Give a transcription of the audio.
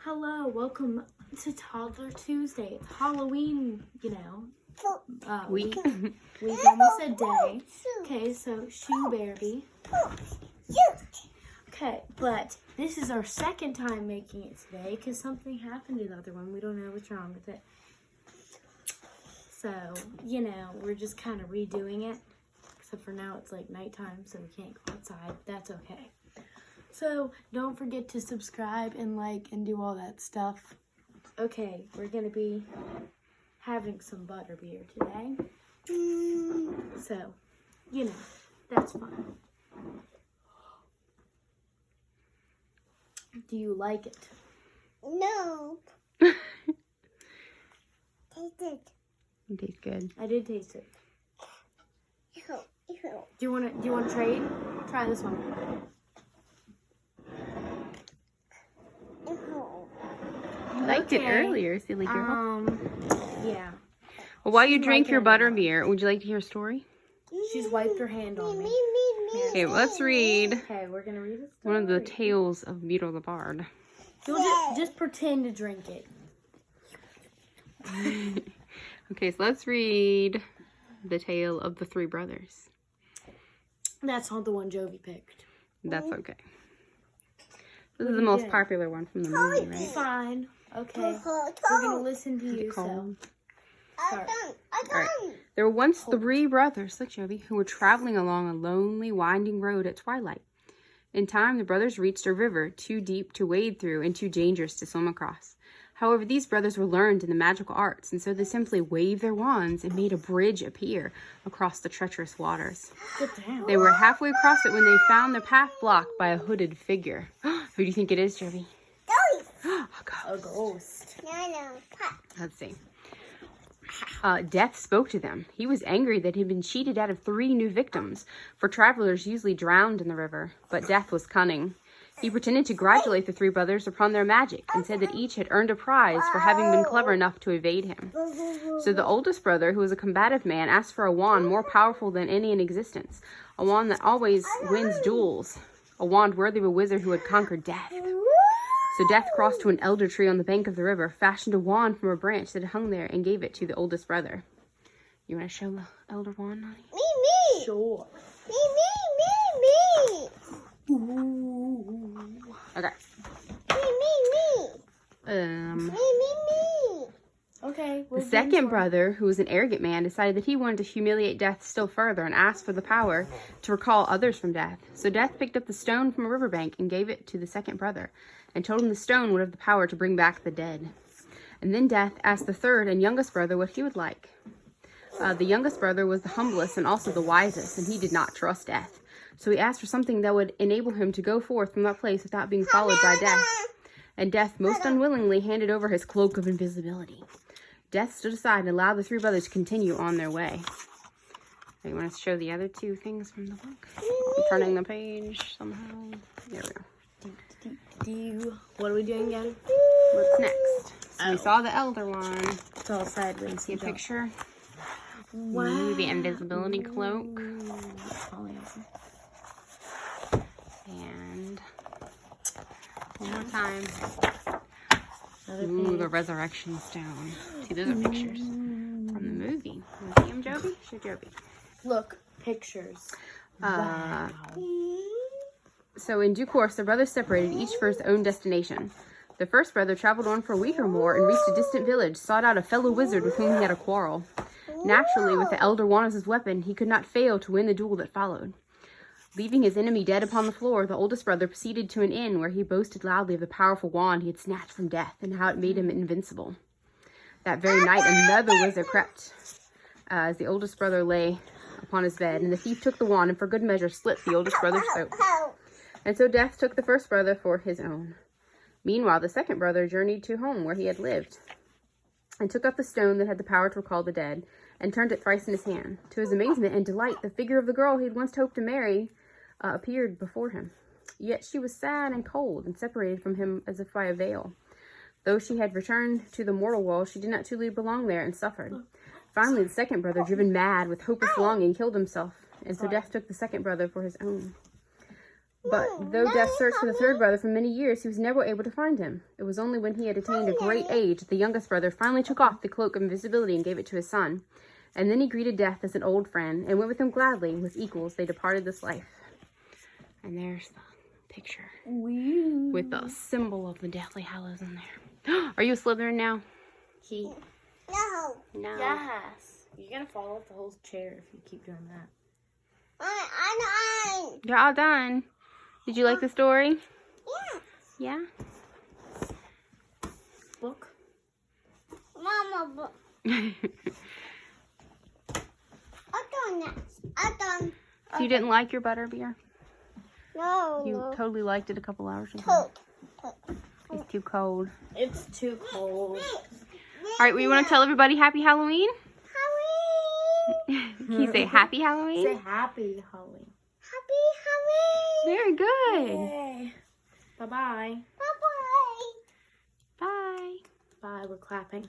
Hello, welcome to Toddler Tuesday. It's Halloween, week. We almost said day. Okay, so Shoe Baby. Okay, but this is our second time making it today because something happened to the other one. We don't know what's wrong with it. So, we're just kind of redoing it. Except for now it's like nighttime, so we can't go outside. That's okay. So, don't forget to subscribe and like and do all that stuff. Okay, we're going to be having some butterbeer today. So, that's fun. Do you like it? No. Taste it. It tastes good. I did taste it. Ew. Do you want to trade? Try this one. You liked it earlier, silly girl. Yeah. Well, while you drink your butterbeer, would you like to hear a story? She's wiped her hand on me. Okay, let's read Okay, we're gonna read it. one of the tales of Beetle the Bard. You'll just pretend to drink it. Okay, so let's read the tale of the three brothers. That's not the one Jovi picked. That's okay. This is the most popular one from the movie, right? Fine. Okay. We're gonna listen to you. So. I done. There were once three brothers, like Jovi, who were traveling along a lonely, winding road at twilight. In time, the brothers reached a river too deep to wade through and too dangerous to swim across. However, these brothers were learned in the magical arts, and so they simply waved their wands and made a bridge appear across the treacherous waters. Sit down. They were halfway across it when they found their path blocked by a hooded figure. Who do you think it is, Jovi? A ghost. No. Let's see. Death spoke to them. He was angry that he had been cheated out of 3 new victims, for travelers usually drowned in the river. But Death was cunning. He pretended to congratulate the 3 brothers upon their magic and said that each had earned a prize for having been clever enough to evade him. So the oldest brother, who was a combative man, asked for a wand more powerful than any in existence, a wand that always wins duels, a wand worthy of a wizard who had conquered death. So Death crossed to an elder tree on the bank of the river, fashioned a wand from a branch that had hung there, and gave it to the oldest brother. You want to show the elder wand, Nani? Me. Sure. Me. Ooh. Okay. Me. Okay. The second brother, who was an arrogant man, decided that he wanted to humiliate Death still further and asked for the power to recall others from death. So Death picked up the stone from a riverbank and gave it to the second brother, and told him the stone would have the power to bring back the dead. And then Death asked the third and youngest brother what he would like. The youngest brother was the humblest and also the wisest, and he did not trust Death. So he asked for something that would enable him to go forth from that place without being followed by Death. And Death most unwillingly handed over his cloak of invisibility. Death stood aside and allowed the 3 brothers to continue on their way. You want to show the other 2 things from the book? I'm turning the page somehow. There we go. What are we doing again? What's next? So we saw the elder one. It's all sideways. See a picture? Wow. Ooh, the invisibility cloak. And one more time. Ooh, the resurrection stone. See, those are pictures from the movie. You see them, Jovi? Show Jovi. Look, pictures. Wow. So in due course, the brothers separated, each for his own destination. The first brother traveled on for a week or more and reached a distant village, sought out a fellow wizard with whom he had a quarrel. Naturally, with the elder wand as his weapon, he could not fail to win the duel that followed. Leaving his enemy dead upon the floor, the oldest brother proceeded to an inn where he boasted loudly of the powerful wand he had snatched from Death and how it made him invincible. That very night, another wizard crept as the oldest brother lay upon his bed, and the thief took the wand and for good measure slit the oldest brother's throat. And so Death took the first brother for his own. Meanwhile, the second brother journeyed to home where he had lived, and took up the stone that had the power to recall the dead, and turned it thrice in his hand. To his amazement and delight, the figure of the girl he had once hoped to marry appeared before him. Yet she was sad and cold, and separated from him as if by a veil. Though she had returned to the mortal world, she did not truly belong there, and suffered. Finally, the second brother, driven mad with hopeless longing, killed himself, and so Death took the second brother for his own. But though Death searched for the third brother for many years, he was never able to find him. It was only when he had attained a great age that the youngest brother finally took off the cloak of invisibility and gave it to his son. And then he greeted Death as an old friend and went with him gladly. With equals, they departed this life. And there's the picture with the symbol of the Deathly Hallows in there. Are you a Slytherin now? No. No. Yes. You're gonna fall off the whole chair if you keep doing that. I You're all done. Did you like the story? Yeah. Yeah? Book. Mama, I'm done. I'm done. So you didn't like your butterbeer? No, You no. totally liked it a couple hours ago. Coke. It's too cold. It's too cold. All right, well, you want to tell everybody Happy Halloween? Halloween. Can you say Happy Halloween? Say happy Halloween. Happy Halloween. Very good. Yay. Bye-bye. Bye-bye. Bye. Bye. We're clapping.